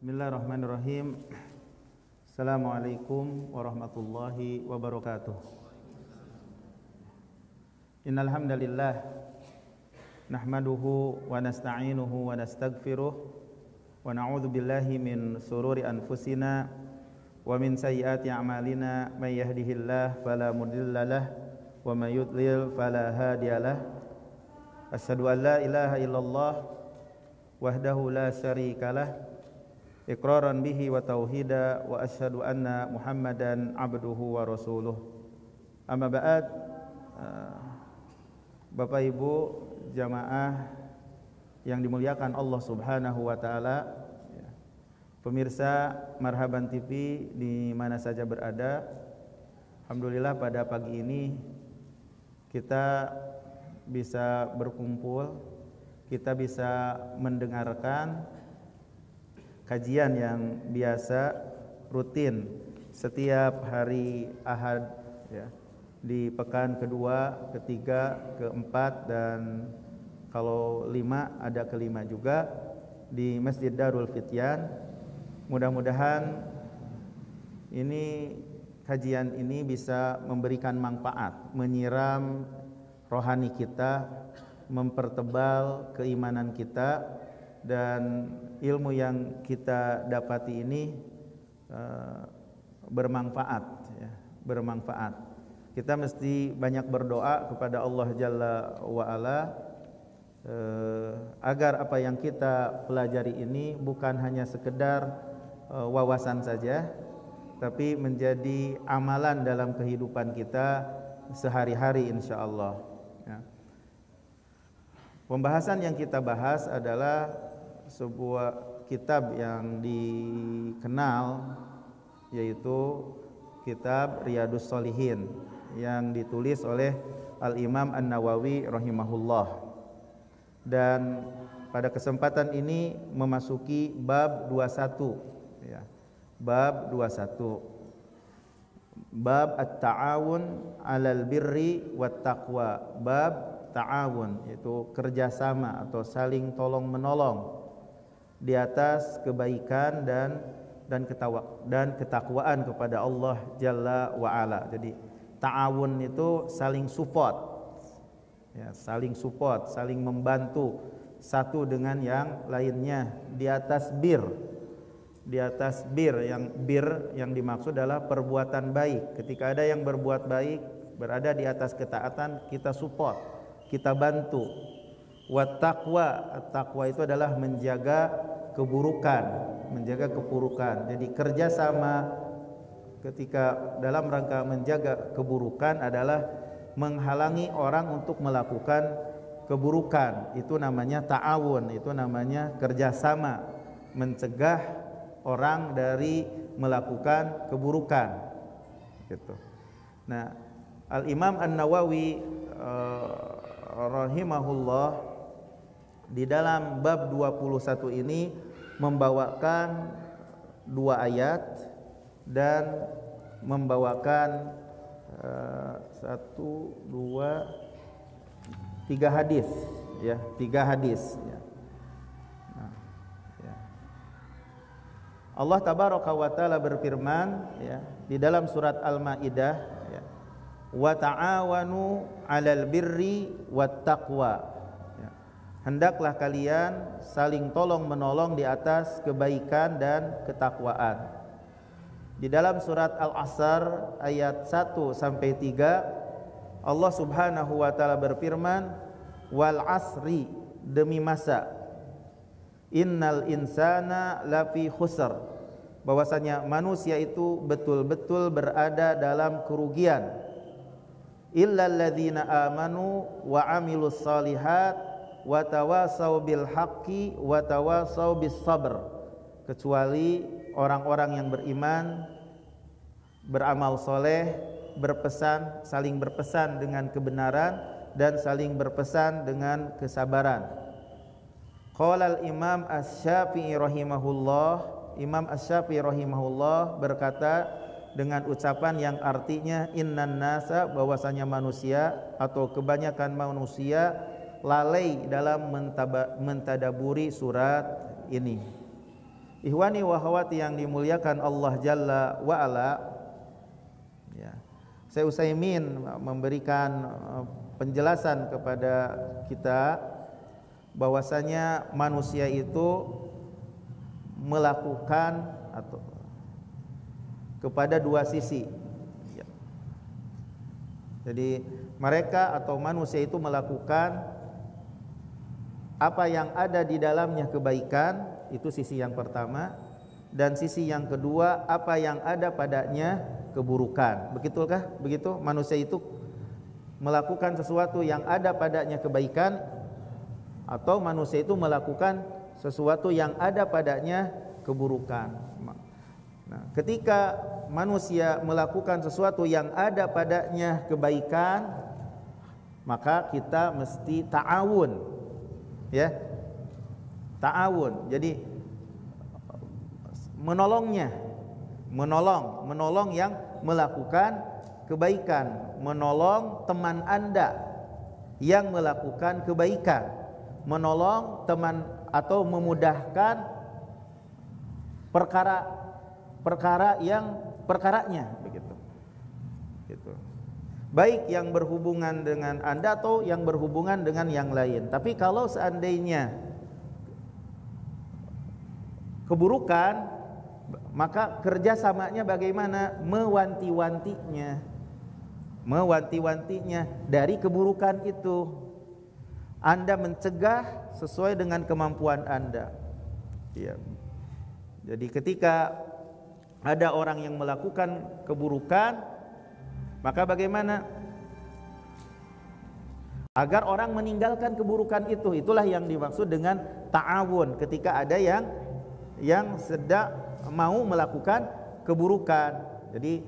Bismillahirrahmanirrahim. Assalamualaikum warahmatullahi wabarakatuh. Innal hamdalillah nahmaduhu wa nasta'inuhu wa nastaghfiruh wa na'udzu billahi min sururi anfusina wa min sayyiati a'malina may yahdihillahu fala mudhillalah wa may yudlil fala hadiyalah. Asyhadu an la ilaha illallah wahdahu la syarikalah iqraran bihi wa tauhida wa asyhadu anna Muhammadan abduhu wa rasuluh. Amma ba'd. Bapak Ibu jamaah yang dimuliakan Allah Subhanahu wa taala, pemirsa Marhaban TV di mana saja berada, alhamdulillah pada pagi ini kita bisa berkumpul, kita bisa mendengarkan kajian yang biasa rutin setiap hari Ahad ya, di pekan kedua, ketiga, keempat dan kalau lima ada kelima juga di Masjid Darul Fityan. Mudah-mudahan ini kajian ini bisa memberikan manfaat, menyiram rohani kita, mempertebal keimanan kita, dan ilmu yang kita dapati ini bermanfaat ya, bermanfaat. Kita mesti banyak berdoa kepada Allah Jalla wa Ala agar apa yang kita pelajari ini bukan hanya sekedar wawasan saja, tapi menjadi amalan dalam kehidupan kita sehari-hari insyaallah ya. Pembahasan yang kita bahas adalah sebuah kitab yang dikenal, yaitu kitab Riyadhus Shalihin yang ditulis oleh Al-Imam An-Nawawi rahimahullah. Dan pada kesempatan ini memasuki bab 21 ya. Bab 21. Bab at-ta'awun 'alal birri wat taqwa. Bab ta'awun, yaitu kerjasama atau saling tolong menolong di atas kebaikan dan ketakwaan kepada Allah Jalla wa Ala. Jadi ta'awun itu saling support ya, saling support, saling membantu satu dengan yang lainnya di atas bir. Di atas bir yang dimaksud adalah perbuatan baik. Ketika ada yang berbuat baik, berada di atas ketaatan, kita support, kita bantu. Wat taqwa, at-taqwa itu adalah menjaga keburukan, menjaga keburukan. Jadi kerjasama ketika dalam rangka menjaga keburukan adalah menghalangi orang untuk melakukan keburukan. Itu namanya ta'awun, itu namanya kerjasama, mencegah orang dari melakukan keburukan. Gitu. Nah, Al-Imam An-Nawawi rahimahullah di dalam bab 21 ini membawakan dua ayat dan membawakan 3 hadis ya, 3 hadis ya. Nah, ya. Allah tabaraka wa taala berfirman ya, di dalam surat Al-Maidah ya, wa ta'awanu 'alal birri wat taqwa. Hendaklah kalian saling tolong menolong di atas kebaikan dan ketakwaan. Di dalam surat Al-Asr ayat 1 sampai 3 Allah Subhanahu wa taala berfirman, wal asri, demi masa, innal insana lafi khusr, bahwasanya manusia itu betul-betul berada dalam kerugian, illal ladzina amanu wa amilus shalihat wa tawasau bil haqqi wa tawasau bis sabr, kecuali orang-orang yang beriman, beramal soleh, berpesan, saling berpesan dengan kebenaran dan saling berpesan dengan kesabaran. Qala al-Imam Asy-Syafi'i rahimahullah, Imam Asy-Syafi'i rahimahullah berkata dengan ucapan yang artinya innan nasa, bahwasanya manusia atau kebanyakan manusia lalai dalam mentadaburi surat ini. Ikhwani wa akhwati yang dimuliakan Allah Jalla wa Ala, ya, Syekh Utsaimin memberikan penjelasan kepada kita bahwasanya manusia itu melakukan atau kepada dua sisi. Ya. Jadi mereka atau manusia itu melakukan apa yang ada di dalamnya kebaikan, itu sisi yang pertama, dan sisi yang kedua apa yang ada padanya keburukan. Betulkah begitu? Manusia itu melakukan sesuatu yang ada padanya kebaikan, atau manusia itu melakukan sesuatu yang ada padanya keburukan. Nah, ketika manusia melakukan sesuatu yang ada padanya kebaikan, maka kita mesti ta'awun, ya, ta'awun. Jadi menolong yang melakukan kebaikan, menolong teman Anda yang melakukan kebaikan, menolong teman atau memudahkan perkaranya begitu. Gitu. Baik yang berhubungan dengan Anda atau yang berhubungan dengan yang lain. Tapi kalau seandainya keburukan, maka kerjasamanya bagaimana? Mewanti-wantinya dari keburukan itu. Anda mencegah sesuai dengan kemampuan Anda. Ya. Jadi ketika ada orang yang melakukan keburukan, maka bagaimana? Agar orang meninggalkan keburukan itu. Itulah yang dimaksud dengan ta'awun. Ketika ada yang sedang mau melakukan keburukan. Jadi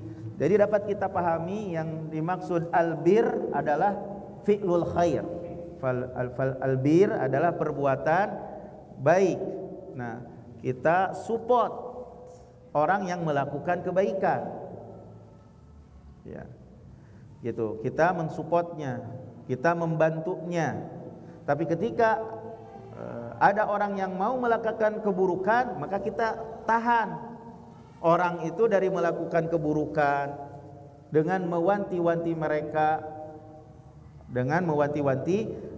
dapat kita pahami yang dimaksud albir adalah fi'lul khair. Albir adalah perbuatan baik. Nah, kita support orang yang melakukan kebaikan, ya, gitu. Kita mensupportnya, kita membantunya. Tapi ketika ada orang yang mau melakukan keburukan, maka kita tahan orang itu dari melakukan keburukan dengan mewanti-wanti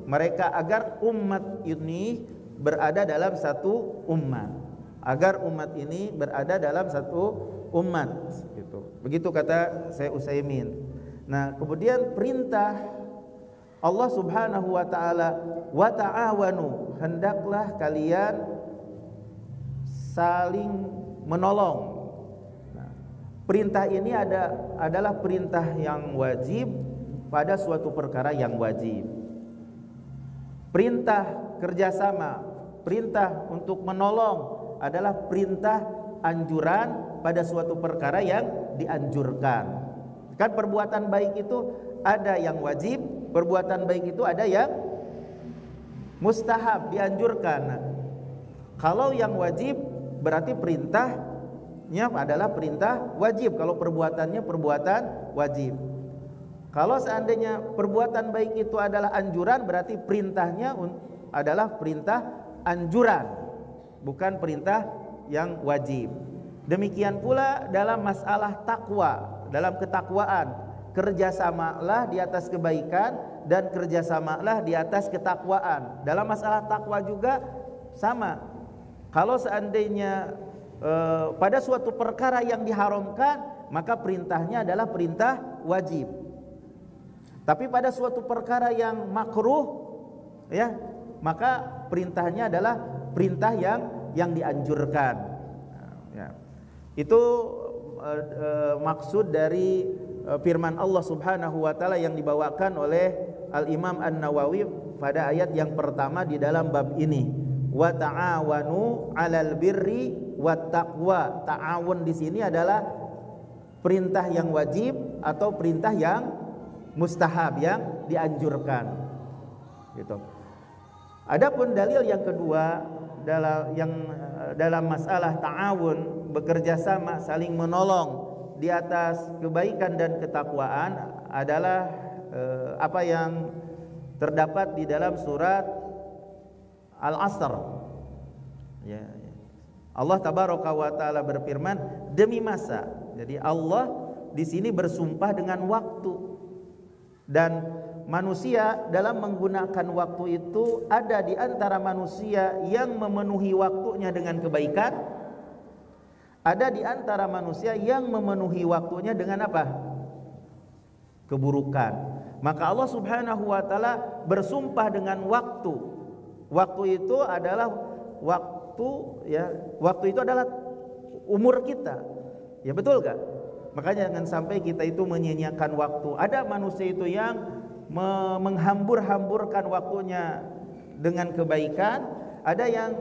mereka agar umat ini berada dalam satu umat, agar umat ini berada dalam satu umat, gitu. Begitu kata Syekh Utsaimin. Nah, kemudian perintah Allah Subhanahu wa taala, wa ta'awanu, hendaklah kalian saling menolong. Nah, perintah ini adalah perintah yang wajib pada suatu perkara yang wajib. Perintah kerjasama, perintah untuk menolong adalah perintah anjuran pada suatu perkara yang dianjurkan. Kan perbuatan baik itu ada yang wajib, perbuatan baik itu ada yang mustahab, dianjurkan. Nah, kalau yang wajib berarti perintahnya adalah perintah wajib, kalau perbuatannya perbuatan wajib. Kalau seandainya perbuatan baik itu adalah anjuran, berarti perintahnya adalah perintah anjuran, bukan perintah yang wajib. Demikian pula dalam masalah takwa, dalam ketakwaan, kerjasamalah di atas kebaikan dan kerjasamalah di atas ketakwaan. Dalam masalah takwa juga sama. Kalau seandainya pada suatu perkara yang diharamkan, maka perintahnya adalah perintah wajib. Tapi pada suatu perkara yang makruh, ya, maka perintahnya adalah perintah yang dianjurkan. Ya. Itu maksud dari firman Allah Subhanahu wa taala yang dibawakan oleh Al-Imam An-Nawawi pada ayat yang pertama di dalam bab ini. Wa ta'awanu 'alal birri wat taqwa. Ta'awun di sini adalah perintah yang wajib atau perintah yang mustahab, yang dianjurkan, gitu. Adapun dalil yang kedua dalam masalah ta'awun, bekerja sama, saling menolong di atas kebaikan dan ketakwaan adalah apa yang terdapat di dalam surat Al-Asr. Ya. Allah tabaraka wa taala berfirman demi masa. Jadi Allah di sini bersumpah dengan waktu. Dan manusia dalam menggunakan waktu itu ada di antara manusia yang memenuhi waktunya dengan kebaikan. Ada di antara manusia yang memenuhi waktunya dengan apa? Keburukan. Maka Allah Subhanahu wa taala bersumpah dengan waktu. Waktu itu adalah waktu itu adalah umur kita. Ya betul kan? Makanya jangan sampai kita itu menyia-nyiakan waktu. Ada manusia itu yang menghambur-hamburkan waktunya dengan kebaikan, ada yang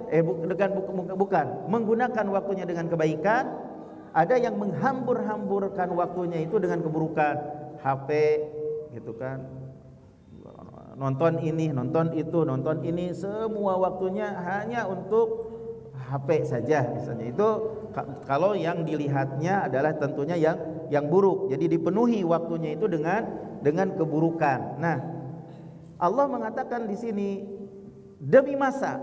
bukan menggunakan waktunya dengan kebaikan, ada yang menghambur-hamburkan waktunya itu dengan keburukan, HP gitu kan. Nonton ini, nonton itu, nonton ini, semua waktunya hanya untuk HP saja misalnya. Itu kalau yang dilihatnya adalah tentunya yang buruk. Jadi dipenuhi waktunya itu dengan keburukan. Nah, Allah mengatakan di sini demi masa,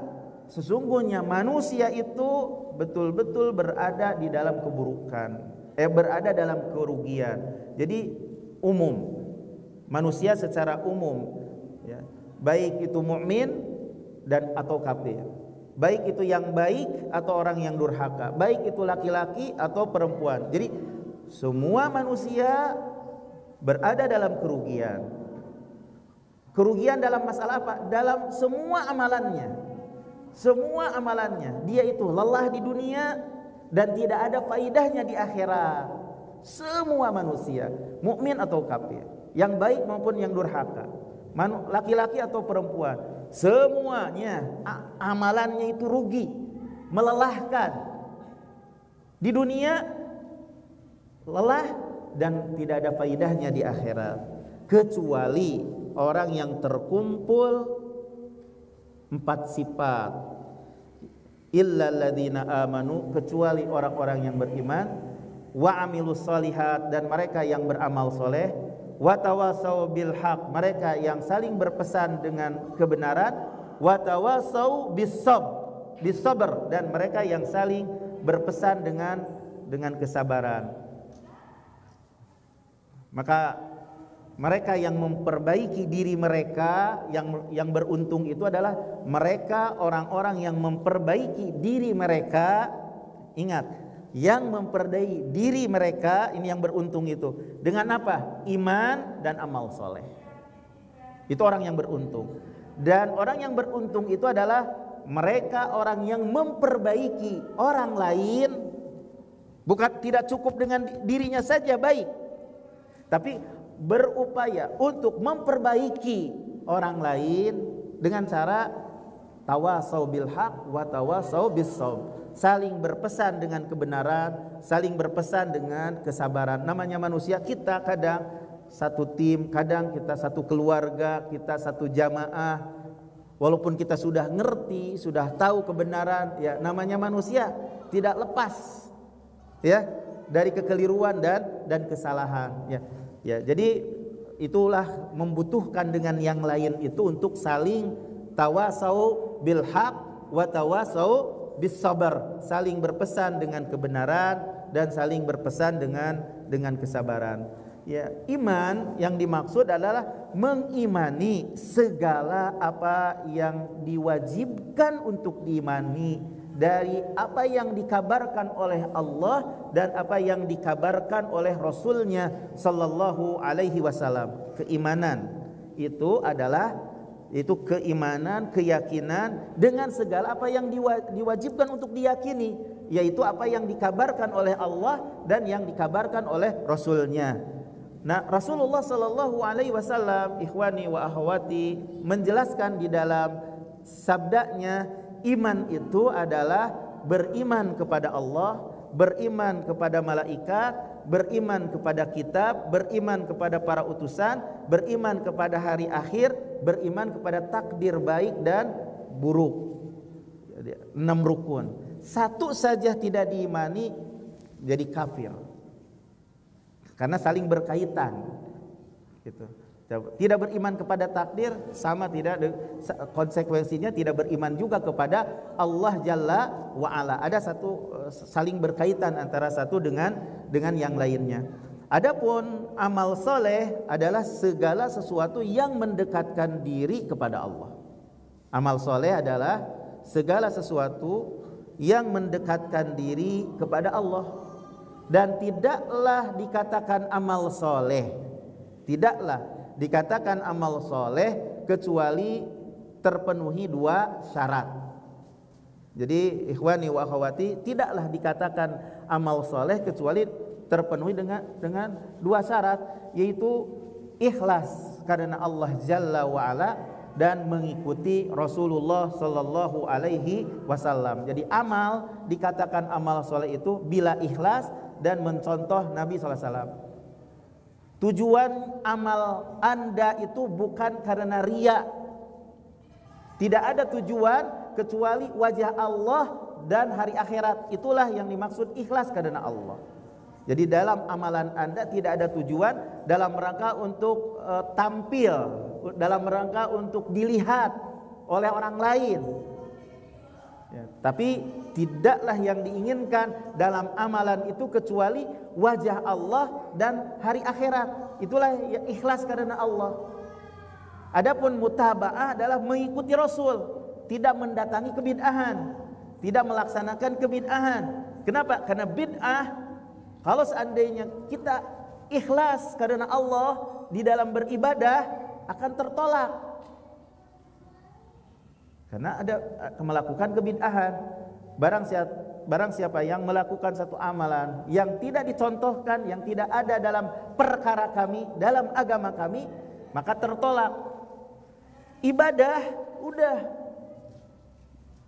sesungguhnya manusia itu betul-betul berada di dalam keburukan, berada dalam kerugian. Jadi umum, manusia secara umum, ya, baik itu mukmin dan atau kafir, baik itu yang baik atau orang yang durhaka, baik itu laki-laki atau perempuan. Jadi semua manusia berada dalam kerugian. Kerugian dalam masalah apa? Dalam semua amalannya. Semua amalannya, dia itu lelah di dunia dan tidak ada faidahnya di akhirat. Semua manusia, mukmin atau kafir, yang baik maupun yang durhaka, laki-laki atau perempuan, semuanya amalannya itu rugi, melelahkan. Di dunia lelah dan tidak ada faidahnya di akhirat, kecuali orang yang terkumpul 4 sifat. Illal ladzina amanu, kecuali orang-orang yang beriman, wa amilus solihat, dan mereka yang beramal soleh, wa tawasau bil haq, mereka yang saling berpesan dengan kebenaran, wa tawasau bis sabr, dan mereka yang saling berpesan dengan kesabaran. Maka mereka yang memperbaiki diri mereka, yang beruntung itu adalah mereka orang-orang yang memperbaiki diri mereka. Ingat, yang memperbaiki diri mereka ini yang beruntung itu dengan apa? Iman dan amal soleh. Itu orang yang beruntung. Dan orang yang beruntung itu adalah mereka orang yang memperbaiki orang lain. Bukan, tidak cukup dengan dirinya saja baik, tapi berupaya untuk memperbaiki orang lain dengan cara tawasau bil haq wa tawasau bis sabr, saling berpesan dengan kebenaran, saling berpesan dengan kesabaran. Namanya manusia, kita kadang satu tim, kadang kita satu keluarga, kita satu jamaah, walaupun kita sudah ngerti, sudah tahu kebenaran, ya namanya manusia tidak lepas ya dari kekeliruan dan kesalahan, ya, jadi itulah membutuhkan dengan yang lain itu untuk saling tawasau bil haq wa tawasau bis sabr, saling berpesan dengan kebenaran dan saling berpesan dengan kesabaran. Ya, iman yang dimaksud adalah mengimani segala apa yang diwajibkan untuk diimani dari apa yang dikabarkan oleh Allah dan apa yang dikabarkan oleh Rasulnya Sallallahu Alaihi Wasallam. Keimanan itu adalah keimanan, keyakinan dengan segala apa yang diwajibkan untuk diyakini, yaitu apa yang dikabarkan oleh Allah dan yang dikabarkan oleh Rasulnya. Nah, Rasulullah Sallallahu Alaihi Wasallam, ikhwani wa akhwati, menjelaskan di dalam sabdanya, iman itu adalah beriman kepada Allah, beriman kepada malaikat, beriman kepada kitab, beriman kepada para utusan, beriman kepada hari akhir, beriman kepada takdir baik dan buruk. 6 rukun. Satu saja tidak diimani jadi kafir. Karena saling berkaitan gitu. Tidak beriman kepada takdir sama tidak konsekuensinya tidak beriman juga kepada Allah Jalla wa Ala. Ada satu saling berkaitan antara satu dengan yang lainnya. Adapun amal soleh adalah segala sesuatu yang mendekatkan diri kepada Allah. Amal soleh adalah segala sesuatu yang mendekatkan diri kepada Allah. Dan tidaklah dikatakan amal soleh, tidaklah dikatakan amal soleh kecuali terpenuhi 2 syarat. Jadi ikhwani wa akhwati, tidaklah dikatakan amal soleh kecuali terpenuhi dengan 2 syarat, yaitu ikhlas karena Allah Jalla wa Ala dan mengikuti Rasulullah sallallahu alaihi wasallam. Jadi amal, dikatakan amal soleh itu bila ikhlas dan mencontoh Nabi sallallahu alaihi wasallam. Tujuan amal Anda itu bukan karena riya. Tidak ada tujuan kecuali wajah Allah dan hari akhirat. Itulah yang dimaksud ikhlas karena Allah. Jadi dalam amalan Anda tidak ada tujuan dalam rangka untuk tampil, dalam rangka untuk dilihat oleh orang lain. Ya, tapi tidaklah yang diinginkan dalam amalan itu kecuali wajah Allah dan hari akhirat. Itulah yang ikhlas karena Allah. Adapun mutaba'ah adalah mengikuti Rasul, tidak mendatangi kebid'ahan, tidak melaksanakan kebid'ahan. Kenapa? Karena bid'ah, kalau seandainya kita ikhlas karena Allah di dalam beribadah, akan tertolak. Karena ada melakukan kebid'ahan. Barang siapa yang melakukan satu amalan yang tidak dicontohkan, yang tidak ada dalam perkara kami, dalam agama kami, maka tertolak. Ibadah udah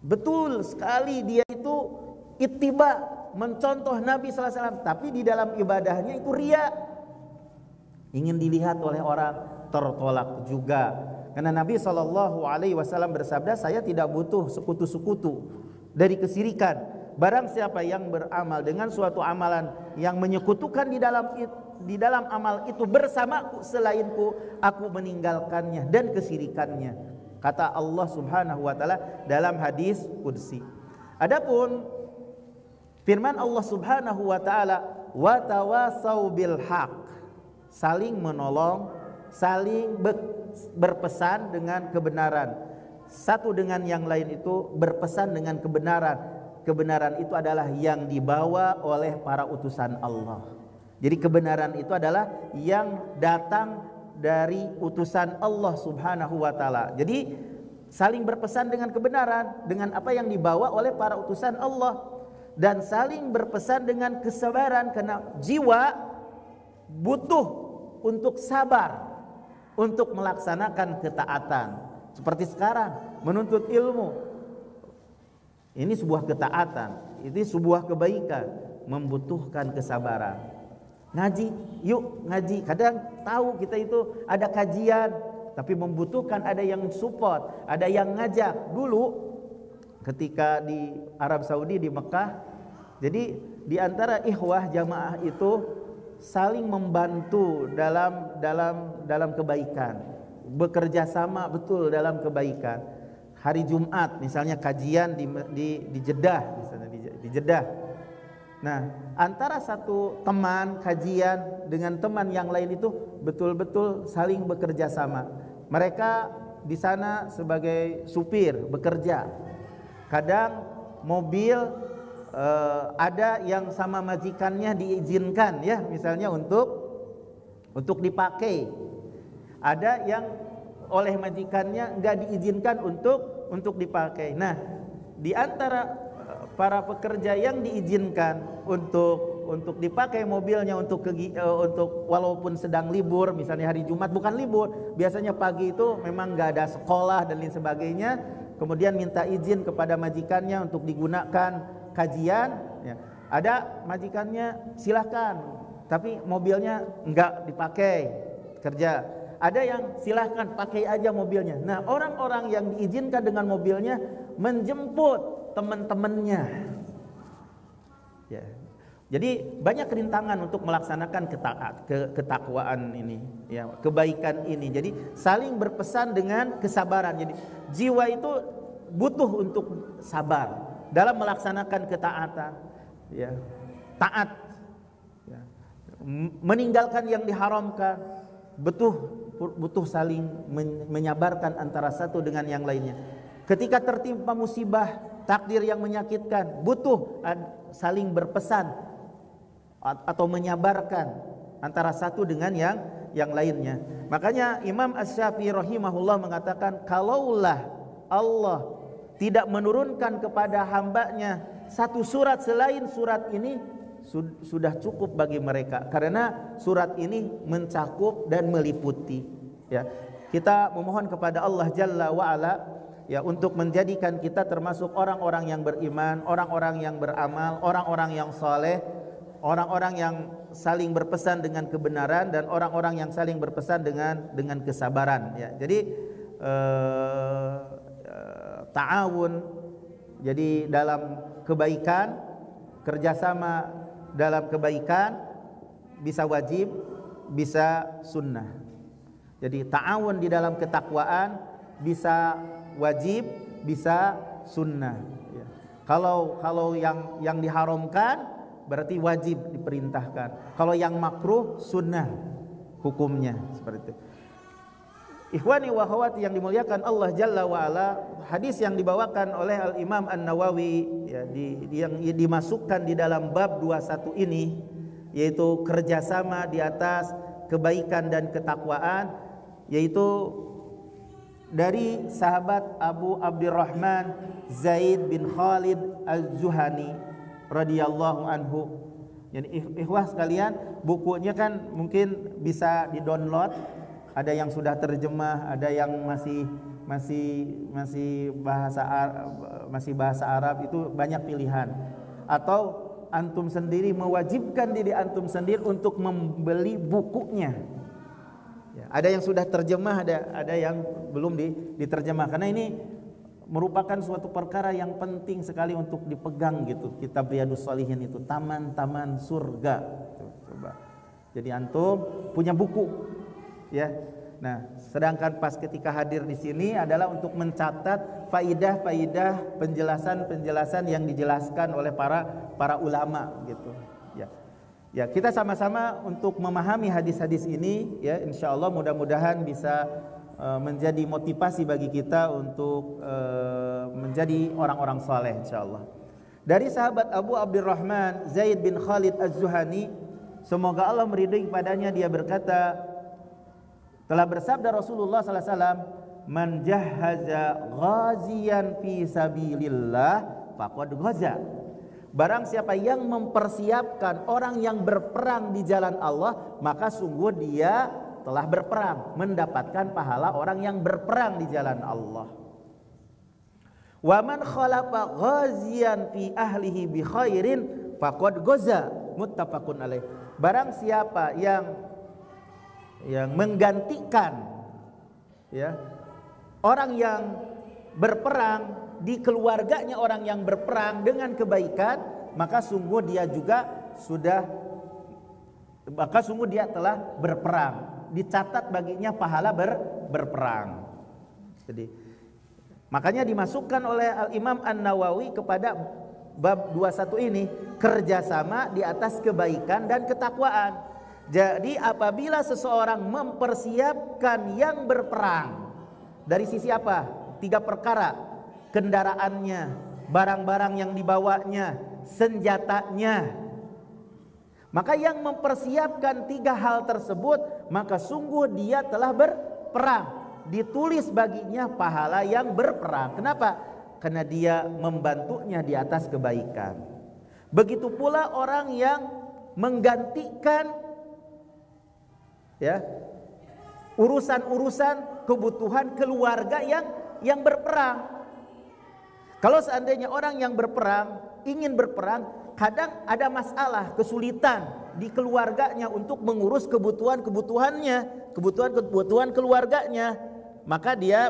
betul sekali dia itu ittiba, mencontoh Nabi sallallahu alaihi wasallam, tapi di dalam ibadahnya itu riya, ingin dilihat oleh orang, tertolak juga. Karena Nabi sallallahu alaihi wasallam bersabda, saya tidak butuh sekutu-sekutu dari kesirikan. Barang siapa yang beramal dengan suatu amalan yang menyekutukan di dalam amal itu bersamaku selainku, aku meninggalkannya dan kesirikannya. Kata Allah Subhanahu wa taala dalam hadis qudsi. Adapun firman Allah Subhanahu wa taala, wa tawasau bil haq, saling menolong, saling berpesan dengan kebenaran. Satu dengan yang lain itu berpesan dengan kebenaran. Kebenaran itu adalah yang dibawa oleh para utusan Allah. Jadi kebenaran itu adalah yang datang dari utusan Allah Subhanahu wa taala. Jadi saling berpesan dengan kebenaran, dengan apa yang dibawa oleh para utusan Allah, dan saling berpesan dengan kesabaran, karena jiwa butuh untuk sabar untuk melaksanakan ketaatan. Seperti sekarang menuntut ilmu, ini sebuah ketaatan, ini sebuah kebaikan, membutuhkan kesabaran. Ngaji, yuk ngaji. Kadang tahu kita itu ada kajian, tapi membutuhkan ada yang support, ada yang ngajak. Dulu ketika di Arab Saudi, di Mekah, jadi di antara ikhwah jamaah itu saling membantu dalam kebaikan, bekerja sama betul dalam kebaikan. Hari Jumat misalnya kajian di Jeddah, misalnya di Jeddah. Nah, antara satu teman kajian dengan teman yang lain itu betul-betul saling bekerja sama. Mereka di sana sebagai supir bekerja. Kadang mobil ada yang sama majikannya diizinkan, ya, misalnya untuk dipakai. Ada yang oleh majikannya enggak diizinkan untuk dipakai. Nah, di antara para pekerja yang diizinkan untuk dipakai mobilnya untuk walaupun sedang libur, misalnya hari Jumat, bukan libur, biasanya pagi itu memang enggak ada sekolah dan lain sebagainya, kemudian minta izin kepada majikannya untuk digunakan kajian, ya. Ada majikannya silahkan, tapi mobilnya enggak dipakai kerja. Ada yang silahkan pakai aja mobilnya. Nah, orang-orang yang diizinkan dengan mobilnya menjemput teman-temannya, ya, Jadi banyak rintangan untuk melaksanakan ketakwaan ini, ya, kebaikan ini. Jadi saling berpesan dengan kesabaran. Jadi jiwa itu butuh untuk sabar dalam melaksanakan ketaatan, ya, taat, ya, meninggalkan yang diharamkan, butuh saling menyabarkan antara satu dengan yang lainnya. Ketika tertimpa musibah, takdir yang menyakitkan, butuh saling berpesan atau menyabarkan antara satu dengan yang lainnya. Makanya Imam Asy-Syafi'i rahimahullah mengatakan, kalaulah Allah tidak menurunkan kepada hambanya satu surat selain surat ini, sudah cukup bagi mereka, karena surat ini mencakup dan meliputi, ya. Kita memohon kepada Allah Jalla wa Ala, ya, untuk menjadikan kita termasuk orang-orang yang beriman, orang-orang yang beramal, orang-orang yang saleh, orang-orang yang saling berpesan dengan kebenaran, dan orang-orang yang saling berpesan dengan kesabaran, ya. Jadi ta'awun, jadi dalam kebaikan, kerjasama dalam kebaikan, bisa wajib, bisa sunnah. Jadi ta'awun di dalam ketakwaan bisa wajib, bisa sunnah, ya. Kalau yang diharamkan berarti wajib diperintahkan. Kalau yang makruh sunnah hukumnya, seperti itu. Ikhwani wa akhwati yang dimuliakan Allah Jalla wa Ala, hadis yang dibawakan oleh Al-Imam An-Nawawi, ya, yang dimasukkan di dalam bab 21 ini, yaitu kerjasama di atas kebaikan dan ketakwaan, yaitu dari sahabat Abu Abdurrahman Zaid bin Khalid Al-Juhani radhiyallahu anhu. Jadi ikhwah sekalian, bukunya kan mungkin bisa di-download. Ada yang sudah terjemah, ada yang masih bahasa Arab, itu banyak pilihan. Atau antum sendiri mewajibkan diri antum sendiri untuk membeli bukunya. Ya, ada yang sudah terjemah, ada yang belum diterjemah. Karena ini merupakan suatu perkara yang penting sekali untuk dipegang gitu. Kitab Riyadhus Shalihin itu taman-taman surga. Coba. Jadi antum punya buku. Ya, nah, sedangkan pas ketika hadir di sini adalah untuk mencatat faidah-faidah, penjelasan-penjelasan yang dijelaskan oleh para ulama, gitu. Ya, kita sama-sama untuk memahami hadis-hadis ini, ya, insya Allah mudah-mudahan bisa menjadi motivasi bagi kita untuk menjadi orang-orang saleh, insya Allah. Dari sahabat Abu Abdurrahman Zaid bin Khalid Az-Zuhani, semoga Allah meridai kepadanya, dia berkata, telah bersabda Rasulullah sallallahu alaihi wasallam, "Man jahhaza ghaziyan fi sabilillah faqad ghaza." Barang siapa yang mempersiapkan orang yang berperang di jalan Allah, maka sungguh dia telah berperang, mendapatkan pahala orang yang berperang di jalan Allah. Wa man khalafa ghaziyan fi ahlihi bi khairin faqad ghaza, muttafaqun alaih. Barang siapa yang menggantikan, ya, orang yang berperang di keluarganya orang yang berperang dengan kebaikan, maka sungguh dia telah berperang, dicatat baginya pahala berperang. Jadi makanya dimasukkan oleh Al-Imam An-Nawawi kepada bab 21 ini, kerjasama di atas kebaikan dan ketakwaan. Jadi apabila seseorang mempersiapkan yang berperang dari sisi apa? 3 perkara: kendaraannya, barang-barang yang dibawanya, senjatanya. Maka yang mempersiapkan 3 hal tersebut, maka sungguh dia telah berperang. Ditulis baginya pahala yang berperang. Kenapa? Karena dia membantunya di atas kebaikan. Begitu pula orang yang menggantikan, ya, urusan-urusan kebutuhan keluarga yang berperang. Kalau seandainya orang yang berperang ingin berperang, kadang ada masalah, kesulitan di keluarganya untuk mengurus kebutuhan-kebutuhannya, kebutuhan keluarganya, maka dia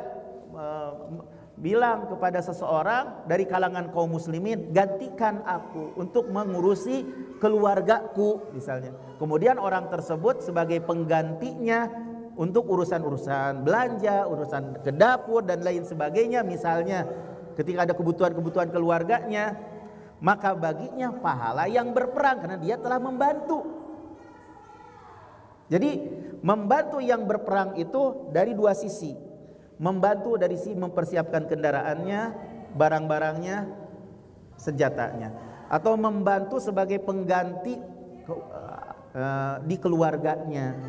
bilang kepada seseorang dari kalangan kaum muslimin, gantikan aku untuk mengurusi keluargaku misalnya. Kemudian orang tersebut sebagai penggantinya untuk urusan-urusan belanja, urusan ke dapur dan lain sebagainya misalnya, ketika ada kebutuhan-kebutuhan keluarganya, maka baginya pahala yang berperang karena dia telah membantu. Jadi membantu yang berperang itu dari dua sisi. Membantu dari sisi mempersiapkan kendaraannya, barang-barangnya, senjatanya, atau membantu sebagai pengganti di keluarganya.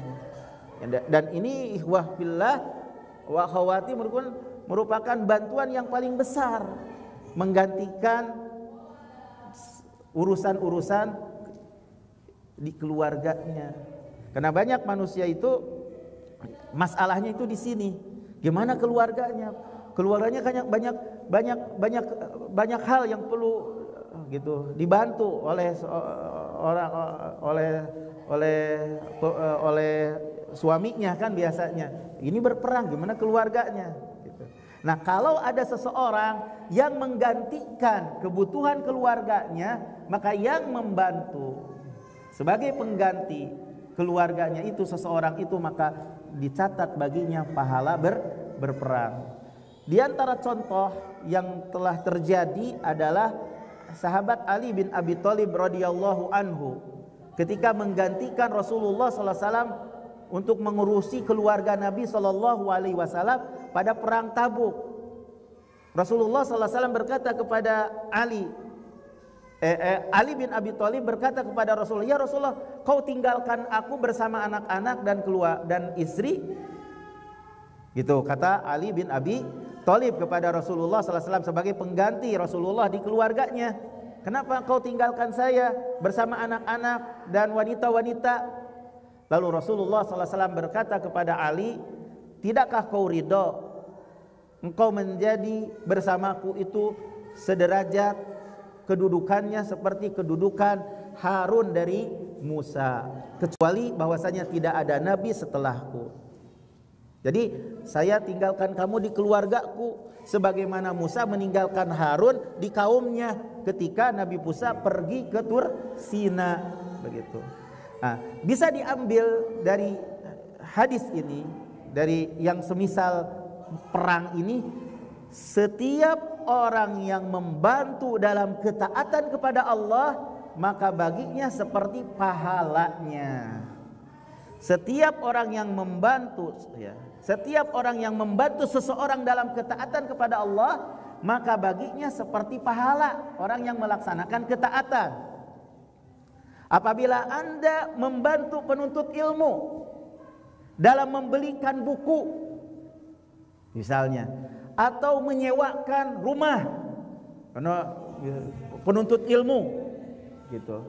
Dan ini ikhwah fillah wa akhwati merupakan bantuan yang paling besar, menggantikan urusan-urusan di keluarganya. Karena banyak manusia itu masalahnya itu di sini. Gimana keluarganya? Keluarganya banyak hal yang perlu gitu dibantu oleh orang, oleh suaminya kan biasanya. Ini berperang, gimana keluarganya? Gitu. Nah, kalau ada seseorang yang menggantikan kebutuhan keluarganya, maka yang membantu sebagai pengganti keluarganya itu seseorang itu, maka dicatat baginya pahala berperang. Di antara contoh yang telah terjadi adalah sahabat Ali bin Abi Thalib radhiyallahu anhu ketika menggantikan Rasulullah SAW untuk mengurusi keluarga Nabi SAW pada perang Tabuk. Rasulullah SAW berkata kepada Ali bin Abi Thalib berkata kepada Rasulullah, "Ya Rasulullah, kau tinggalkan aku bersama anak-anak dan istri?" Gitu kata Ali bin Abi Thalib kepada Rasulullah SAW sebagai pengganti Rasulullah di keluarganya. "Kenapa kau tinggalkan saya bersama anak-anak dan wanita-wanita?" Lalu Rasulullah SAW berkata kepada Ali, "Tidakkah kau ridho engkau menjadi bersamaku itu sederajat kedudukannya seperti kedudukan Harun dari Musa, kecuali bahwasanya tidak ada nabi setelahku. Jadi saya tinggalkan kamu di keluargaku sebagaimana Musa meninggalkan Harun di kaumnya ketika Nabi Musa pergi ke Tur Sina." Begitu. Nah, bisa diambil dari hadis ini, dari yang semisal perang ini, setiap orang yang membantu dalam ketaatan kepada Allah, maka baginya seperti pahalanya. Setiap orang yang membantu, setiap orang yang membantu seseorang dalam ketaatan kepada Allah, maka baginya seperti pahala orang yang melaksanakan ketaatan. Apabila Anda membantu penuntut ilmu dalam membelikan buku misalnya, atau menyewakan rumah karena penuntut ilmu gitu,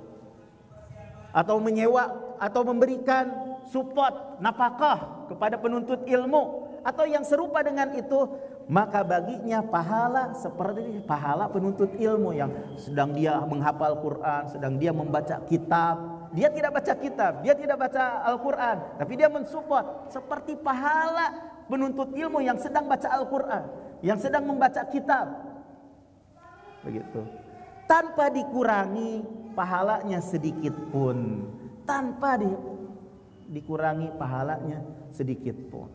atau menyewa atau memberikan support nafkah kepada penuntut ilmu atau yang serupa dengan itu, maka baginya pahala seperti pahala penuntut ilmu yang sedang dia menghafal Quran, sedang dia membaca kitab. Dia tidak baca kitab, dia tidak baca Al-Quran, tapi dia mensupport seperti pahala penuntut ilmu yang sedang baca Al-Quran, yang sedang membaca kitab. Begitu. Tanpa dikurangi pahalanya sedikit pun, tanpa dikurangi pahalanya sedikit pun.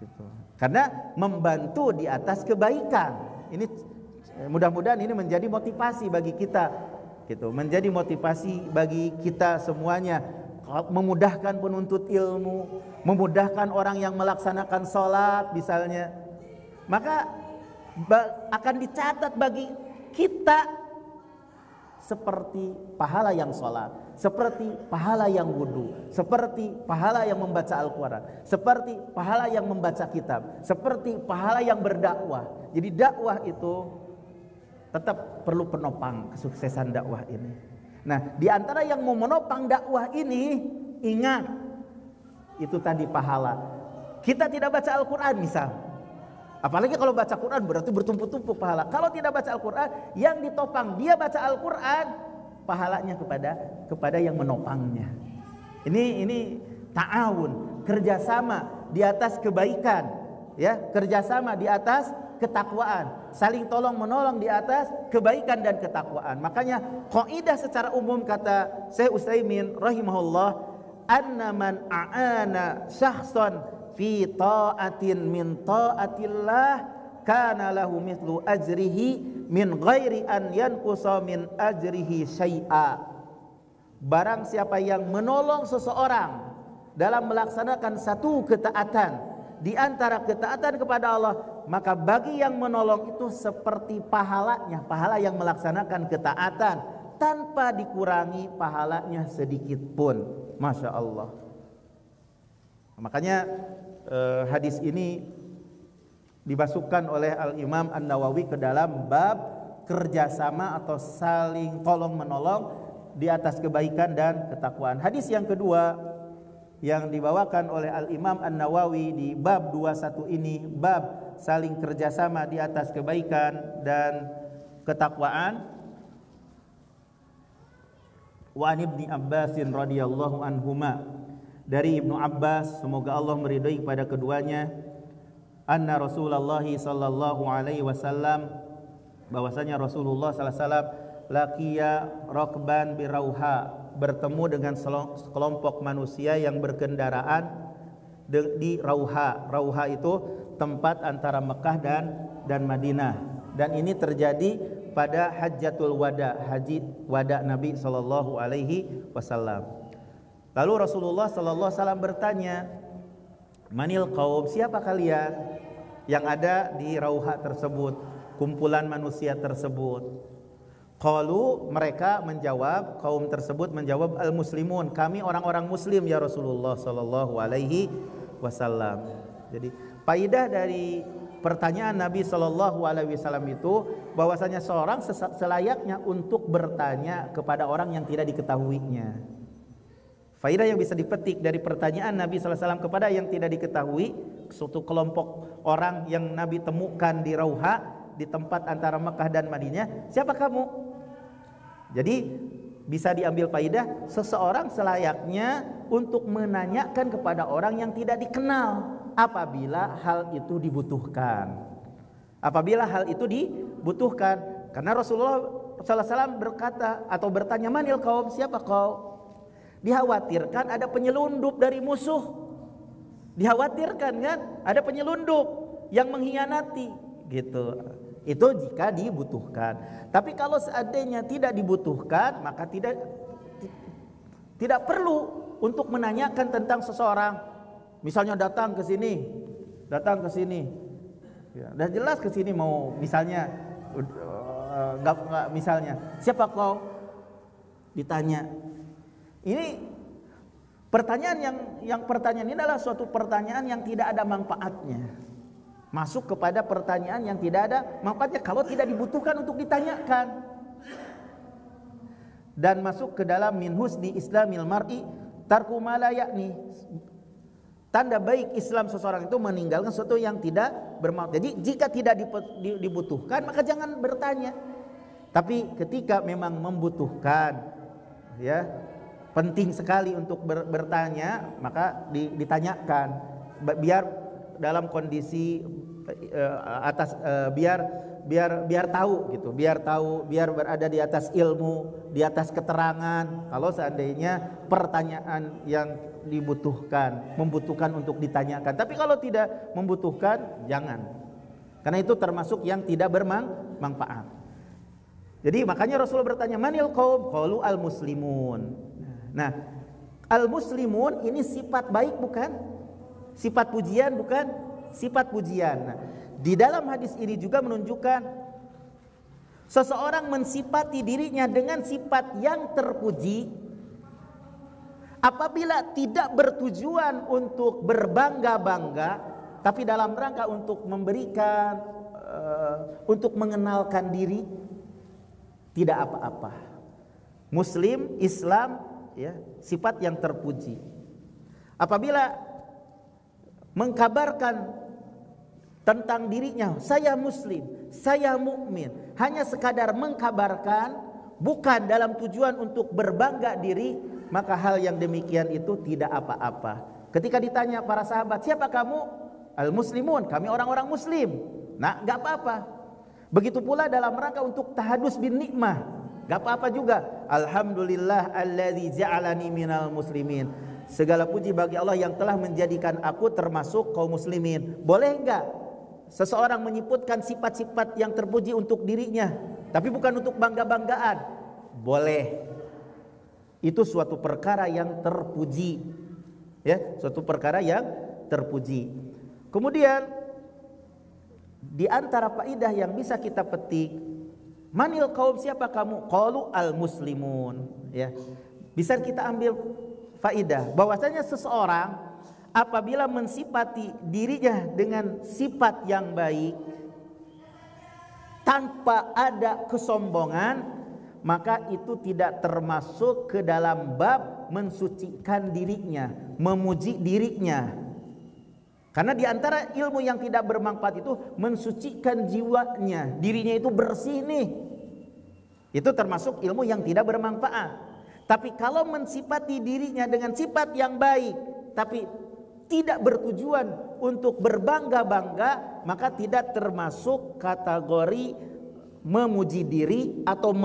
Gitu. Karena membantu di atas kebaikan. Ini mudah-mudahan ini menjadi motivasi bagi kita. Gitu, menjadi motivasi bagi kita semuanya, memudahkan penuntut ilmu, memudahkan orang yang melaksanakan sholat misalnya, maka akan dicatat bagi kita seperti pahala yang sholat, seperti pahala yang wudhu, seperti pahala yang membaca Al-Quran, seperti pahala yang membaca kitab, seperti pahala yang berdakwah. Jadi dakwah itu tetap perlu penopang kesuksesan dakwah ini. Nah, di antara yang mau menopang dakwah ini, ingat itu tadi pahala. Kita tidak baca Al-Quran misal, apalagi kalau baca Quran berarti bertumpuk-tumpuk pahala. Kalau tidak baca Al-Quran, yang ditopang dia baca Al-Quran, pahalanya kepada yang menopangnya. Ini ta'awun, kerjasama di atas kebaikan, ya, kerjasama di atas ketakwaan, saling tolong menolong di atas kebaikan dan ketakwaan. Makanya kaidah secara umum kata Syekh Utsaimin rahimahullah, anna man a'ana syakhsan fi ta'atin min ta'atillah kana lahu mithlu ajrihi min ghairi an yanqusa min ajrihi syai'a. Barang siapa yang menolong seseorang dalam melaksanakan satu ketaatan di antara ketaatan kepada Allah, maka bagi yang menolong itu seperti pahalanya, pahala yang melaksanakan ketaatan tanpa dikurangi pahalanya sedikit pun. Masya Allah. Makanya hadis ini dimasukkan oleh Al-Imam An-Nawawi ke dalam bab kerjasama atau saling tolong menolong di atas kebaikan dan ketakwaan. Hadis yang kedua yang dibawakan oleh Al-Imam An-Nawawi di bab 21 ini, bab saling kerjasama di atas kebaikan dan ketakwaan. Wa an Ibnu Abbas radhiyallahu anhuma, dari Ibnu Abbas, semoga Allah meridhai kepada keduanya, anna Rasulullah sallallahu alaihi wasallam, bahwasanya Rasulullah sallallahu alaihi wasallam laqiya rakban birauha, bertemu dengan sekelompok manusia yang berkendaraan di Rauha. Rauha itu tempat antara Mekah dan Madinah, dan ini terjadi pada Hajjatul Wada, haji wada Nabi sallallahu alaihi wasallam. Lalu Rasulullah sallallahu alaihi wasallam bertanya, manil qaum, siapa kalian yang ada di Rauha tersebut, kumpulan manusia tersebut? Qalu, mereka menjawab, kaum tersebut menjawab, al-muslimun, kami orang-orang muslim ya Rasulullah sallallahu alaihi wasallam. Jadi faidah dari pertanyaan Nabi sallallahu alaihi wasallam itu bahwasanya seorang selayaknya untuk bertanya kepada orang yang tidak diketahuinya. Faidah yang bisa dipetik dari pertanyaan Nabi sallallahu alaihi wasallam kepada yang tidak diketahui, suatu kelompok orang yang Nabi temukan di Rauha, di tempat antara Mekah dan Madinah, siapa kamu? Jadi bisa diambil faidah, seseorang selayaknya untuk menanyakan kepada orang yang tidak dikenal apabila hal itu dibutuhkan. Apabila hal itu dibutuhkan, karena Rasulullah SAW berkata atau bertanya, manil kaum, siapa kau? Dikhawatirkan ada penyelundup dari musuh. Dikhawatirkan kan ada penyelundup yang mengkhianati gitu. Itu jika dibutuhkan. Tapi kalau seandainya tidak dibutuhkan, maka tidak perlu untuk menanyakan tentang seseorang. Misalnya datang ke sini, ya, dan jelas ke sini mau misalnya nggak misalnya, siapa kau? Ditanya. Ini pertanyaan pertanyaan ini adalah suatu pertanyaan yang tidak ada manfaatnya. Masuk kepada pertanyaan yang tidak ada manfaatnya kalau tidak dibutuhkan untuk ditanyakan. Dan masuk ke dalam min husni islamil mar'i tarku ma la ya'ni. Tanda baik Islam seseorang itu meninggalkan sesuatu yang tidak bermanfaat. Jadi jika tidak dibutuhkan maka jangan bertanya. Tapi ketika memang membutuhkan, ya, penting sekali untuk bertanya, maka ditanyakan, biar dalam kondisi biar tahu gitu, biar berada di atas ilmu, di atas keterangan. Kalau seandainya pertanyaan yang membutuhkan untuk ditanyakan. Tapi kalau tidak membutuhkan, jangan. Karena itu termasuk yang tidak bermanfaat. Jadi makanya Rasulullah bertanya, manil qaum? Qalu al-muslimun. Nah, al-muslimun ini sifat baik bukan? Sifat pujian bukan? Sifat pujian. Nah, di dalam hadis ini juga menunjukkan seseorang mensifati dirinya dengan sifat yang terpuji apabila tidak bertujuan untuk berbangga-bangga, tapi dalam rangka untuk memberikan, untuk mengenalkan diri, tidak apa-apa. Muslim, Islam, ya, sifat yang terpuji. Apabila mengkabarkan tentang dirinya, saya muslim, saya mukmin, hanya sekadar mengkabarkan, bukan dalam tujuan untuk berbangga diri, maka hal yang demikian itu tidak apa-apa. Ketika ditanya para sahabat, siapa kamu? Al-muslimun, kami orang-orang muslim. Nah, enggak apa-apa. Begitu pula dalam rangka untuk tahadus bin nikmah, gak apa-apa juga. Alhamdulillah alladzi ja'alani minal muslimin. Segala puji bagi Allah yang telah menjadikan aku termasuk kaum muslimin. Boleh enggak seseorang menyebutkan sifat-sifat yang terpuji untuk dirinya, tapi bukan untuk bangga-banggaan? Boleh. Itu suatu perkara yang terpuji. Ya, suatu perkara yang terpuji. Kemudian di antara faedah yang bisa kita petik, manil kaum, siapa kamu? Qalu al muslimun. Ya. Bisa kita ambil faedah bahwasanya seseorang apabila mensifati dirinya dengan sifat yang baik tanpa ada kesombongan, maka itu tidak termasuk ke dalam bab mensucikan dirinya, memuji dirinya. Karena di antara ilmu yang tidak bermanfaat itu mensucikan jiwanya, dirinya itu bersih nih. Itu termasuk ilmu yang tidak bermanfaat. Tapi kalau mensifati dirinya dengan sifat yang baik, tapi tidak bertujuan untuk berbangga-bangga, maka tidak termasuk kategori memuji diri atau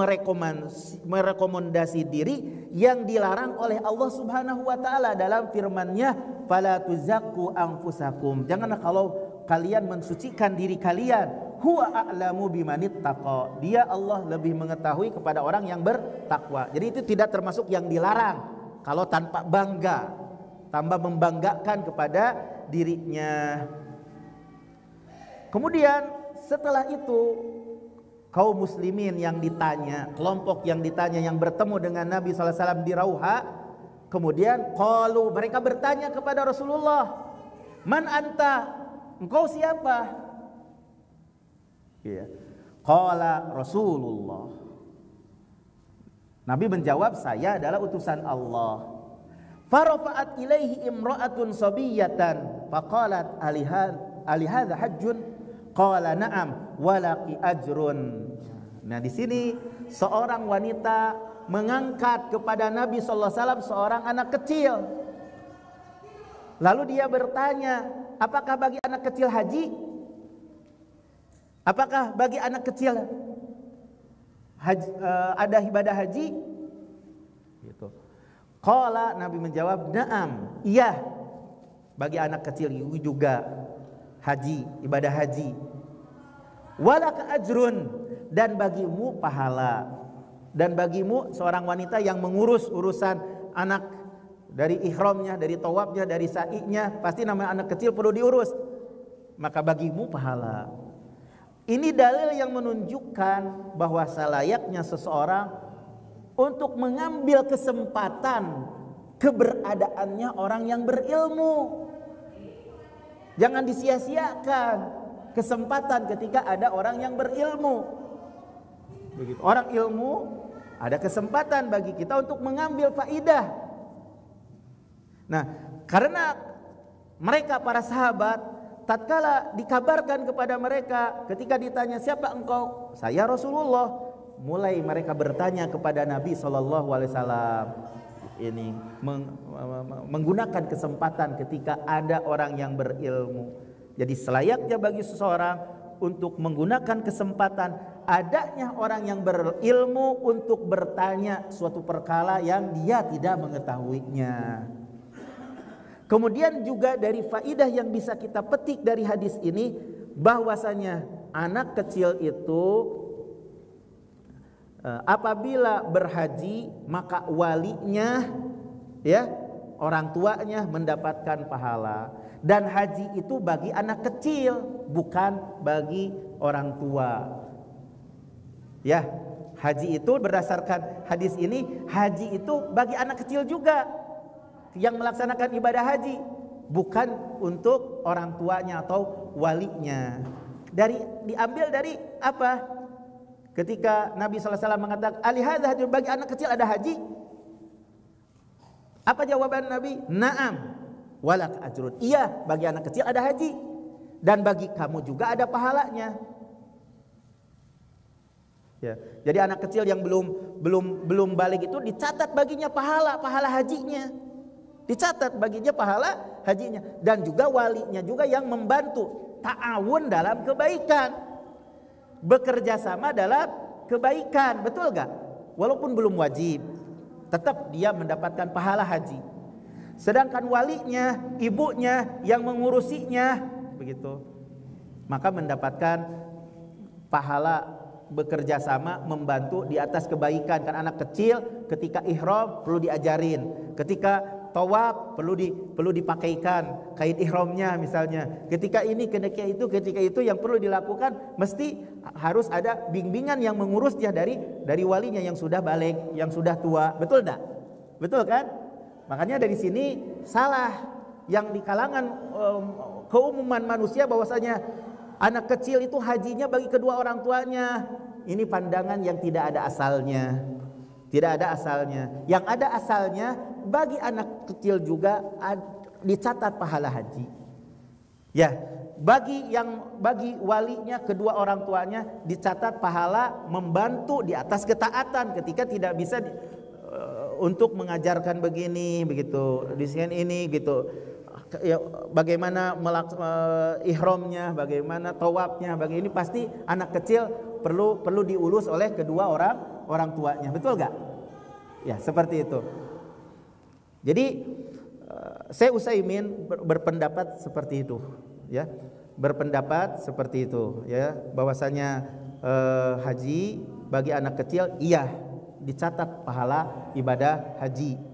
merekomendasi diri yang dilarang oleh Allah Subhanahu wa taala dalam firman-Nya, "Fala tuzakku anfusakum." Janganlah kalau kalian mensucikan diri kalian. Huwa a'lamu bimanittaqa. Dia Allah lebih mengetahui kepada orang yang bertakwa. Jadi itu tidak termasuk yang dilarang kalau tanpa bangga, tanpa membanggakan kepada dirinya. Kemudian setelah itu kaum muslimin yang ditanya, kelompok yang ditanya yang bertemu dengan Nabi SAW di Rauha, kemudian qalu, mereka bertanya kepada Rasulullah, "Man anta?" Engkau siapa? Ya. Qala Rasulullah. Nabi menjawab, saya adalah utusan Allah. Farafa'at ilaihi imra'atun sabiyatan faqalat alihadha hajjun, qala na'am walaki ajrun. Nah, di sini seorang wanita mengangkat kepada Nabi sallallahu alaihi wasallam seorang anak kecil. Lalu dia bertanya, apakah bagi anak kecil haji? Apakah bagi anak kecil ada ibadah haji? Gitu. Qala, Nabi menjawab, na'am, iya, bagi anak kecil juga haji, ibadah haji. Walaka ajrun, dan bagimu pahala. Dan bagimu seorang wanita yang mengurus urusan anak, dari ihramnya, dari tawafnya, dari sa'inya, pasti namanya anak kecil perlu diurus, maka bagimu pahala. Ini dalil yang menunjukkan bahwa selayaknya seseorang untuk mengambil kesempatan keberadaannya orang yang berilmu. Jangan disia-siakan kesempatan ketika ada orang yang berilmu. Begitu. Orang ilmu, ada kesempatan bagi kita untuk mengambil faidah. Nah, karena mereka para sahabat, tatkala dikabarkan kepada mereka ketika ditanya, siapa engkau? Saya Rasulullah. Mulai mereka bertanya kepada Nabi SAW. Ini menggunakan kesempatan ketika ada orang yang berilmu. Jadi selayaknya bagi seseorang untuk menggunakan kesempatan adanya orang yang berilmu untuk bertanya suatu perkara yang dia tidak mengetahuinya. Kemudian juga dari faidah yang bisa kita petik dari hadis ini, bahwasanya anak kecil itu apabila berhaji maka walinya, ya, orang tuanya mendapatkan pahala. Dan haji itu bagi anak kecil, bukan bagi orang tua. Ya, haji itu berdasarkan hadis ini, haji itu bagi anak kecil juga yang melaksanakan ibadah haji, bukan untuk orang tuanya atau walinya. Diambil dari apa? Ketika Nabi SAW mengatakan alihadha hajjun, bagi anak kecil ada haji. Apa jawaban Nabi? Naam walak ajrun. Iya, bagi anak kecil ada haji, dan bagi kamu juga ada pahalanya. Ya, jadi anak kecil yang belum balik itu dicatat baginya pahala hajinya. Dicatat baginya pahala hajinya, dan juga walinya juga yang membantu ta'awun dalam kebaikan. bekerja sama dalam kebaikan, betul gak? Walaupun belum wajib, tetap dia mendapatkan pahala haji. Sedangkan walinya, ibunya yang mengurusinya, begitu, maka mendapatkan pahala bekerja sama membantu di atas kebaikan. Kan anak kecil ketika ihram perlu diajarin, ketika tawaf perlu dipakaikan kain ihramnya misalnya, ketika itu yang perlu dilakukan, mesti harus ada bimbingan yang mengurusnya dari walinya yang sudah balik, yang sudah tua, betul enggak? Betul kan? Makanya dari sini salah yang di kalangan keumuman manusia bahwasanya anak kecil itu hajinya bagi kedua orang tuanya. Ini pandangan yang tidak ada asalnya. Tidak ada asalnya. Yang ada asalnya bagi anak kecil juga dicatat pahala haji. Ya, bagi walinya kedua orang tuanya dicatat pahala membantu di atas ketaatan ketika tidak bisa untuk mengajarkan begini begitu, di sini ini gitu. Ya, bagaimana ihramnya, bagaimana tawafnya, ini pasti anak kecil perlu diurus oleh kedua orang tuanya, betul gak? Ya, seperti itu. Jadi Syekh Utsaimin berpendapat seperti itu, ya, berpendapat seperti itu, ya, bahwasanya haji bagi anak kecil iya dicatat pahala ibadah haji.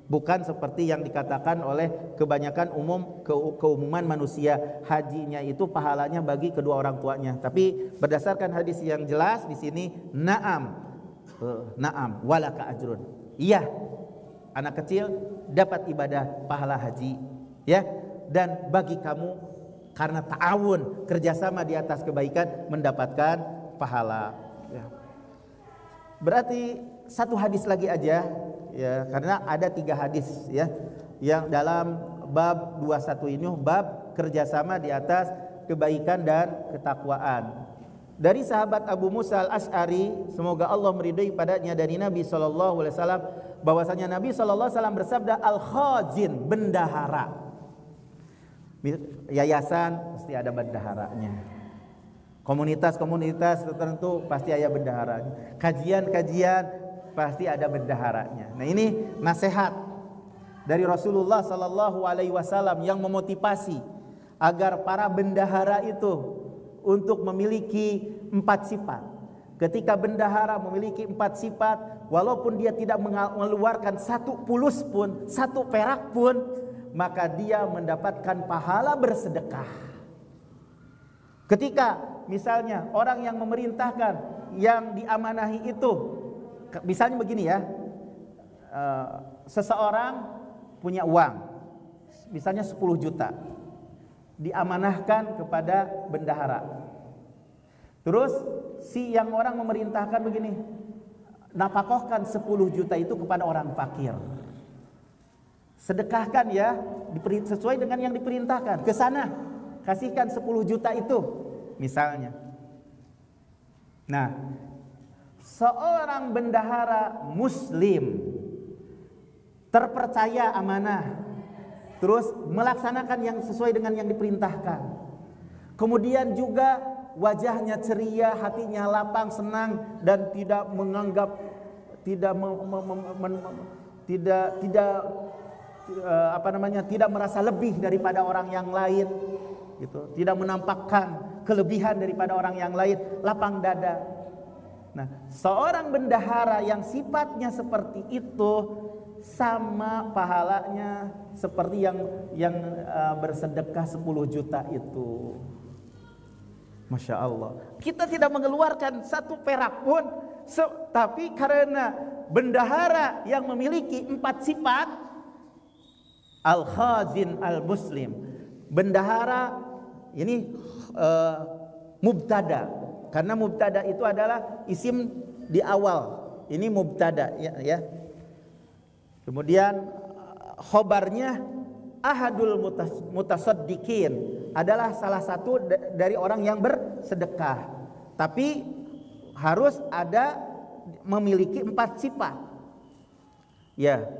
Bukan seperti yang dikatakan oleh kebanyakan keumuman manusia, hajinya itu pahalanya bagi kedua orang tuanya. Tapi berdasarkan hadis yang jelas di sini, na'am walaka ajrun. Iya, anak kecil dapat ibadah pahala haji, ya. Dan bagi kamu karena ta'awun, kerjasama di atas kebaikan, mendapatkan pahala, ya. Berarti satu hadis lagi aja, ya, karena ada 3 hadis, ya, yang dalam bab 21 ini, bab kerjasama di atas kebaikan dan ketakwaan. Dari sahabat Abu Musa al-Asy'ari, semoga Allah meridhai padanya, dari Nabi SAW, bahwasanya Nabi SAW bersabda, al-khazin, bendahara. Yayasan pasti ada bendaharanya. Komunitas-komunitas tertentu pasti ada bendaharanya. Kajian-kajian pasti ada bendaharanya. Nah, ini nasihat dari Rasulullah SAW yang memotivasi agar para bendahara itu untuk memiliki 4 sifat. Ketika bendahara memiliki 4 sifat, walaupun dia tidak mengeluarkan 1 pulus pun, 1 perak pun, maka dia mendapatkan pahala bersedekah. Ketika misalnya orang yang memerintahkan, yang diamanahi itu, misalnya begini ya, seseorang punya uang, misalnya 10 juta, diamanahkan kepada bendahara. Terus si yang orang memerintahkan begini, nafkahkan 10 juta itu kepada orang fakir. Sedekahkan ya, sesuai dengan yang diperintahkan, ke sana, kasihkan 10 juta itu misalnya. Nah, seorang bendahara muslim terpercaya amanah, terus melaksanakan yang sesuai dengan yang diperintahkan, kemudian juga wajahnya ceria, hatinya lapang, senang, dan tidak menganggap, tidak merasa lebih daripada orang yang lain, gitu. Tidak menampakkan kelebihan daripada orang yang lain, lapang dada. Nah, seorang bendahara yang sifatnya seperti itu sama pahalanya seperti yang bersedekah 10 juta itu. Masya Allah. Kita tidak mengeluarkan 1 perak pun, tapi karena bendahara yang memiliki 4 sifat, al-khazin al-muslim, bendahara ini mubtada, karena mubtada itu adalah isim di awal. Ini mubtada, ya. Kemudian khobarnya ahadul mutasaddiqin, adalah salah satu dari orang yang bersedekah. Tapi harus ada memiliki 4 sifat. Ya.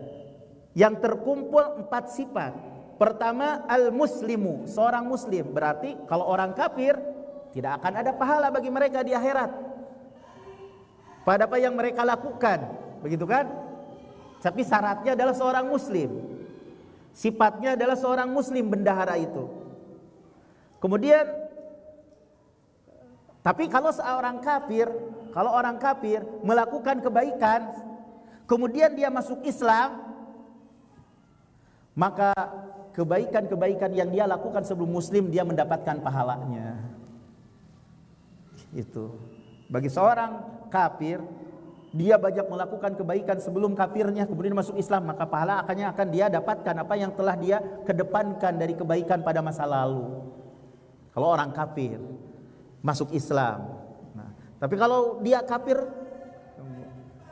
Yang terkumpul 4 sifat. Pertama, al-muslimu, seorang muslim. Berarti kalau orang kafir tidak akan ada pahala bagi mereka di akhirat pada apa yang mereka lakukan, begitu kan? Tapi syaratnya adalah seorang muslim. Sifatnya adalah seorang muslim bendahara itu. Kemudian, tapi kalau orang kafir melakukan kebaikan, kemudian dia masuk Islam, maka kebaikan-kebaikan yang dia lakukan sebelum muslim dia mendapatkan pahalanya. Itu. Bagi seorang kafir, dia banyak melakukan kebaikan sebelum kafirnya, kemudian masuk Islam, maka pahala akan dia dapatkan apa yang telah dia kedepankan dari kebaikan pada masa lalu. Kalau orang kafir masuk Islam. Nah, tapi kalau dia kafir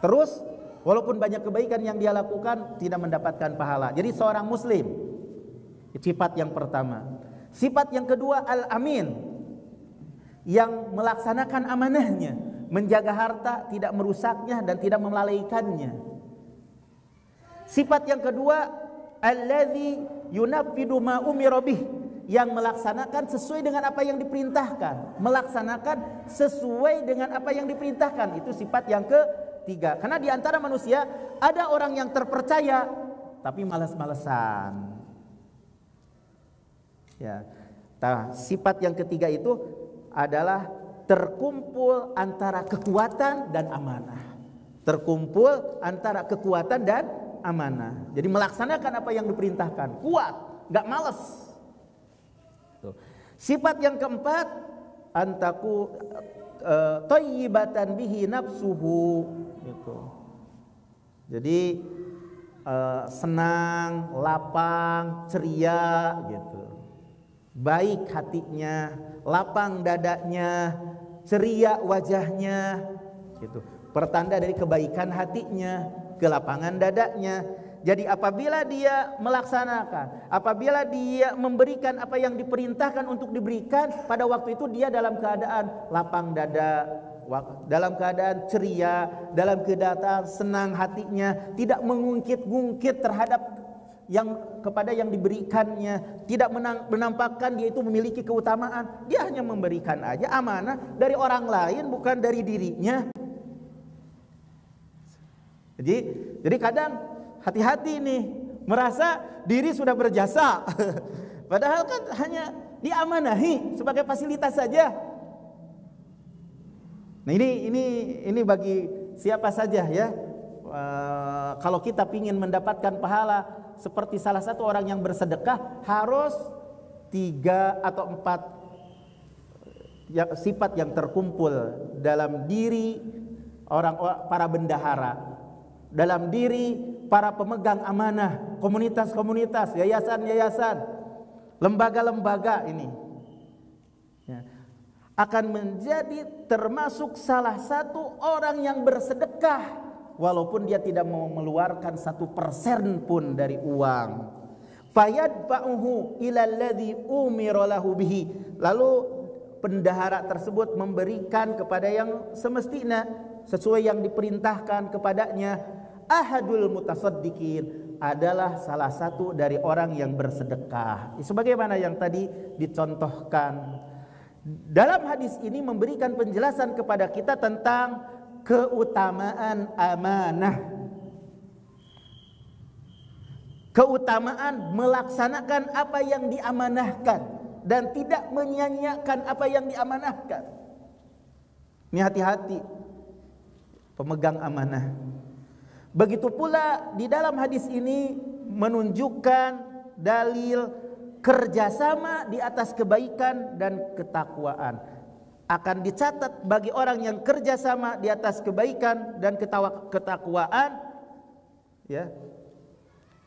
terus, walaupun banyak kebaikan yang dia lakukan, tidak mendapatkan pahala. Jadi seorang muslim, sifat yang pertama. Sifat yang kedua, al-amin, yang melaksanakan amanahnya, menjaga harta, tidak merusaknya dan tidak melalaikannya. Sifat yang kedua, alladzi yunaffidu ma umira bih, yang melaksanakan sesuai dengan apa yang diperintahkan. Melaksanakan sesuai dengan apa yang diperintahkan. Itu sifat yang ketiga. Karena di antara manusia ada orang yang terpercaya tapi malas-malesan. Ya. Nah, sifat yang ketiga itu adalah terkumpul antara kekuatan dan amanah. Terkumpul antara kekuatan dan amanah. Jadi melaksanakan apa yang diperintahkan, kuat, gak males. Tuh. Sifat yang keempat, antaku thayyibatan bihi nafsuhu, gitu. Jadi senang, lapang, ceria, gitu. Baik hatinya, lapang dadanya, ceria wajahnya, gitu. Pertanda dari kebaikan hatinya, kelapangan dadanya. Jadi apabila dia melaksanakan, apabila dia memberikan apa yang diperintahkan untuk diberikan, pada waktu itu dia dalam keadaan lapang dada, dalam keadaan ceria, dalam keadaan senang hatinya, tidak mengungkit-ungkit terhadap kepada yang diberikannya, tidak menampakkan dia itu memiliki keutamaan. Dia hanya memberikan aja amanah dari orang lain, bukan dari dirinya. Jadi kadang hati-hati nih, merasa diri sudah berjasa, padahal kan hanya diamanahi sebagai fasilitas saja. Nah ini bagi siapa saja ya. Kalau kita ingin mendapatkan pahala seperti salah satu orang yang bersedekah, harus 3 atau 4 sifat yang terkumpul dalam diri para bendahara, dalam diri para pemegang amanah, komunitas-komunitas, yayasan-yayasan, lembaga-lembaga ini ya, akan menjadi termasuk salah satu orang yang bersedekah walaupun dia tidak mau mengeluarkan 1% pun dari uang. Fayadfa'uhu ila alladhi umira lahu bihi. Lalu bendahara tersebut memberikan kepada yang semestinya sesuai yang diperintahkan kepadanya. Ahadul mutasaddiqin, adalah salah satu dari orang yang bersedekah. Sebagaimana yang tadi dicontohkan. Dalam hadis ini memberikan penjelasan kepada kita tentang keutamaan amanah. Keutamaan melaksanakan apa yang diamanahkan dan tidak menyia-nyiakan apa yang diamanahkan. Ini hati-hati pemegang amanah. Begitu pula di dalam hadis ini menunjukkan dalil kerjasama di atas kebaikan dan ketakwaan. Akan dicatat bagi orang yang kerjasama di atas kebaikan dan ketakwaan, ya,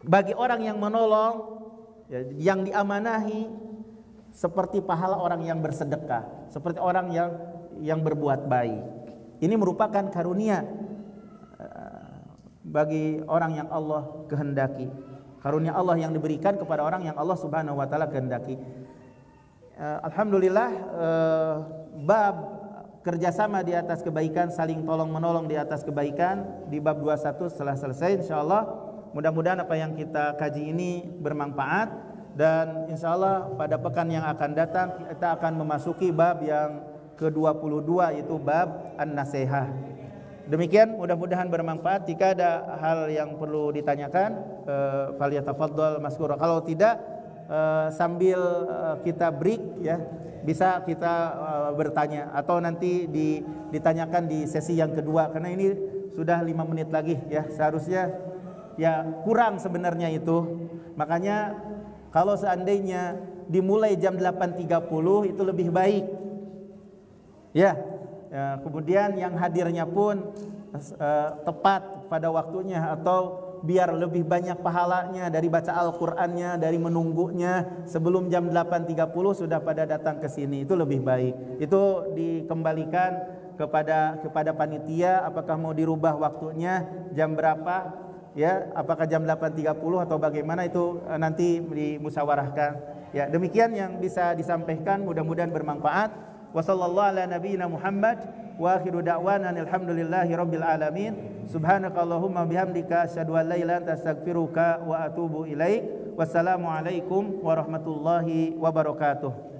bagi orang yang menolong, ya, yang diamanahi, seperti pahala orang yang bersedekah, seperti orang yang berbuat baik. Ini merupakan karunia bagi orang yang Allah kehendaki, karunia Allah yang diberikan kepada orang yang Allah Subhanahu wa taala kehendaki. Alhamdulillah, bab kerjasama di atas kebaikan, saling tolong menolong di atas kebaikan di bab 21 setelah selesai insyaallah. Mudah-mudahan apa yang kita kaji ini bermanfaat dan insya Allah pada pekan yang akan datang kita akan memasuki bab yang ke-22 yaitu bab An-Nasihah. Demikian, mudah-mudahan bermanfaat. Jika ada hal yang perlu ditanyakan, falyatafaddal maskura. Kalau tidak, sambil kita break ya, bisa kita bertanya atau nanti ditanyakan di sesi yang kedua, karena ini sudah 5 menit lagi ya, seharusnya ya kurang sebenarnya itu. Makanya kalau seandainya dimulai jam 8.30 itu lebih baik ya. Kemudian yang hadirnya pun tepat pada waktunya, atau biar lebih banyak pahalanya dari baca Al-Qur'annya, dari menunggunya sebelum jam 8.30 sudah pada datang ke sini, itu lebih baik. Itu dikembalikan kepada panitia, apakah mau dirubah waktunya jam berapa ya, apakah jam 8.30 atau bagaimana, itu nanti dimusyawarahkan ya. Demikian yang bisa disampaikan, mudah-mudahan bermanfaat. Wa sallallahu ala nabiyyina Muhammad wa akhiru da'wana alhamdulillahi rabbil alamin. Subhanakallahumma bihamdika asyhadu an la ilaha illa anta astaghfiruka wa atubu ilaik. Wassalamu alaikum warahmatullahi wabarakatuh.